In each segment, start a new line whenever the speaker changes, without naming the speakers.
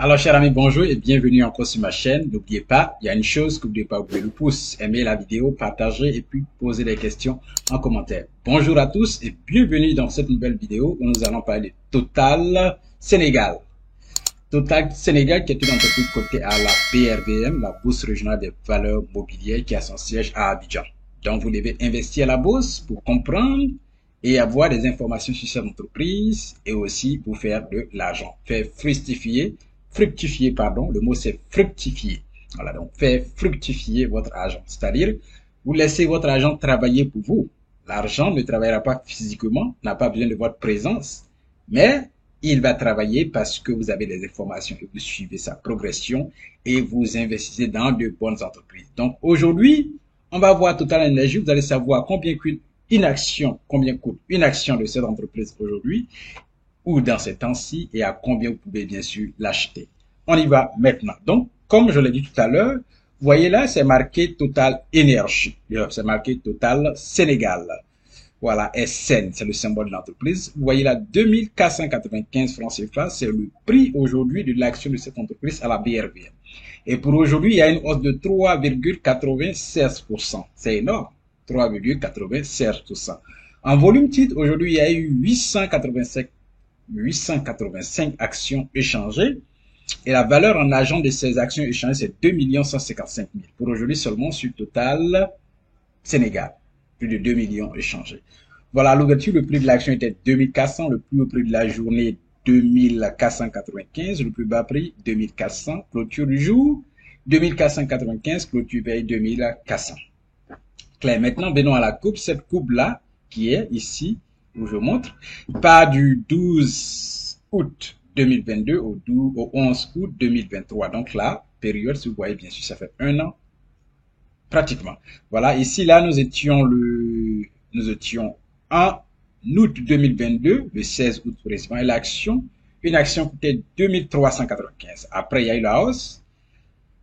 Alors, chers amis, bonjour et bienvenue encore sur ma chaîne. N'oubliez pas, il y a une chose que vous n'oubliez pas, vous pouvez le pouce, aimer la vidéo, partager et puis poser des questions en commentaire. Bonjour à tous et bienvenue dans cette nouvelle vidéo où nous allons parler de Total Sénégal. Total Sénégal qui est une entreprise cotée à la BRVM, la Bourse régionale des valeurs mobilières qui a son siège à Abidjan. Donc, vous devez investir à la bourse pour comprendre et avoir des informations sur cette entreprise et aussi pour faire de l'argent. Faire fructifier, pardon, le mot c'est fructifier. Voilà, donc faire fructifier votre argent. C'est-à-dire, vous laissez votre argent travailler pour vous. L'argent ne travaillera pas physiquement, n'a pas besoin de votre présence, mais il va travailler parce que vous avez des informations et vous suivez sa progression et vous investissez dans de bonnes entreprises. Donc aujourd'hui, on va voir Total Energy. Vous allez savoir combien coûte une action de cette entreprise aujourd'hui ou dans ces temps-ci et à combien vous pouvez bien sûr l'acheter. On y va maintenant. Donc, comme je l'ai dit tout à l'heure, vous voyez là, c'est marqué Total Energy. C'est marqué Total Sénégal. Voilà, SN, c'est le symbole de l'entreprise. Vous voyez là, 2495 francs CFA, c'est le prix aujourd'hui de l'action de cette entreprise à la BRVM. Et pour aujourd'hui, il y a une hausse de 3,96%. C'est énorme, 3,96%. En volume titre, aujourd'hui, il y a eu 885 actions échangées. Et la valeur en argent de ces actions échangées, c'est 2 155 000. Pour aujourd'hui seulement sur Total Sénégal. Plus de 2 millions échangés. Voilà, à l'ouverture, le prix de l'action était 2400, le plus haut prix de la journée 2495, le plus bas prix 2400, clôture du jour 2495, clôture veille 2400. Clair, maintenant venons à la coupe, cette coupe-là qui est ici, où je montre, part du 12 août 2022 au 11 août 2023. Donc la période, si vous voyez bien sûr, ça fait un an pratiquement. Voilà, ici, là, nous étions en août 2022, le 16 août précisément, et une action coûtait 2395. Après, il y a eu la hausse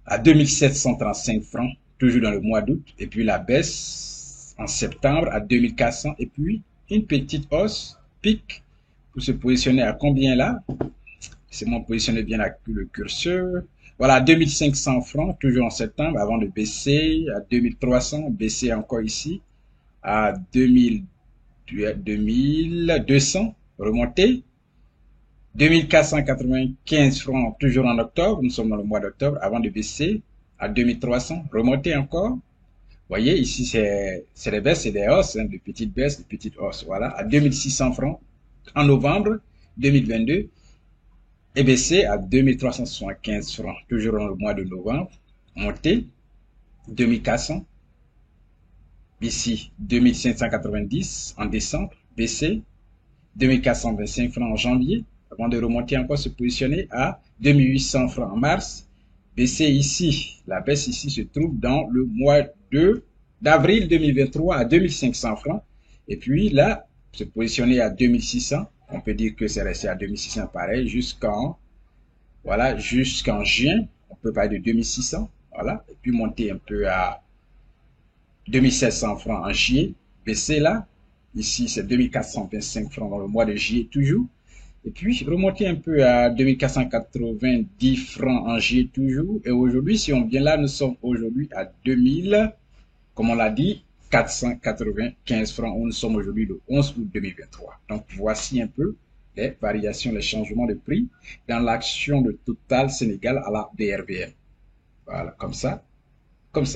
à 2735 francs, toujours dans le mois d'août, et puis la baisse en septembre à 2400, et puis une petite hausse, pic, pour se positionner à combien là? C'est moi positionner bien le curseur. Voilà, 2500 francs, toujours en septembre, avant de baisser à 2300, baisser encore ici à 2200, remonter. 2495 francs, toujours en octobre, nous sommes dans le mois d'octobre, avant de baisser à 2300, remonter encore. Vous voyez, ici, c'est des baisses et des hausses, de petites baisses, de petites hausses. Voilà, à 2600 francs en novembre 2022. Et baissé à 2375 francs, toujours dans le mois de novembre, monté 2400, ici 2590 en décembre, baissé 2425 francs en janvier, avant de remonter encore se positionner à 2800 francs en mars, baissé ici, la baisse ici se trouve dans le mois d'avril 2023 à 2500 francs, et puis là, se positionner à 2600, on peut dire que c'est resté à 2600 pareil jusqu'en juin, on peut parler de 2600, voilà, et puis monter un peu à 2700 francs en juillet, baisser là, ici c'est 2425 francs dans le mois de juillet toujours, et puis remonter un peu à 2490 francs en juillet toujours, et aujourd'hui si on vient là, nous sommes aujourd'hui à 2000, comme on l'a dit, 495 francs, où nous sommes aujourd'hui le 11 août 2023. Donc voici un peu les variations, les changements de prix dans l'action de Total Sénégal à la BRVM. Voilà, comme ça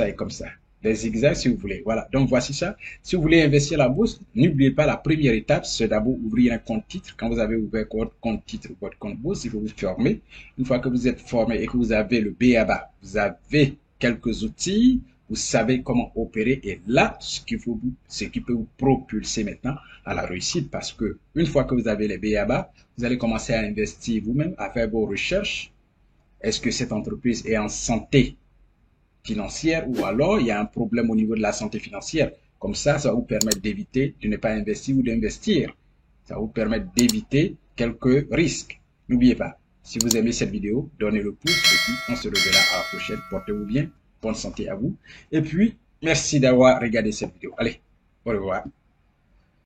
et comme ça. Les zigzags si vous voulez. Voilà, donc voici ça. Si vous voulez investir à la bourse, n'oubliez pas la première étape, c'est d'abord ouvrir un compte titre. Quand vous avez ouvert votre compte titre ou votre compte bourse, il faut vous former. Une fois que vous êtes formé et que vous avez le BABA, vous avez quelques outils, vous savez comment opérer et là, ce qui peut vous propulser maintenant à la réussite parce que une fois que vous avez les BABA, vous allez commencer à investir vous-même, à faire vos recherches. Est-ce que cette entreprise est en santé financière ou alors il y a un problème au niveau de la santé financière? Comme ça va vous permettre d'éviter de ne pas investir ou d'investir. Ça va vous permettre d'éviter quelques risques. N'oubliez pas, si vous aimez cette vidéo, donnez le pouce et puis on se reverra à la prochaine. Portez-vous bien. Bonne santé à vous. Et puis, merci d'avoir regardé cette vidéo. Allez, au revoir.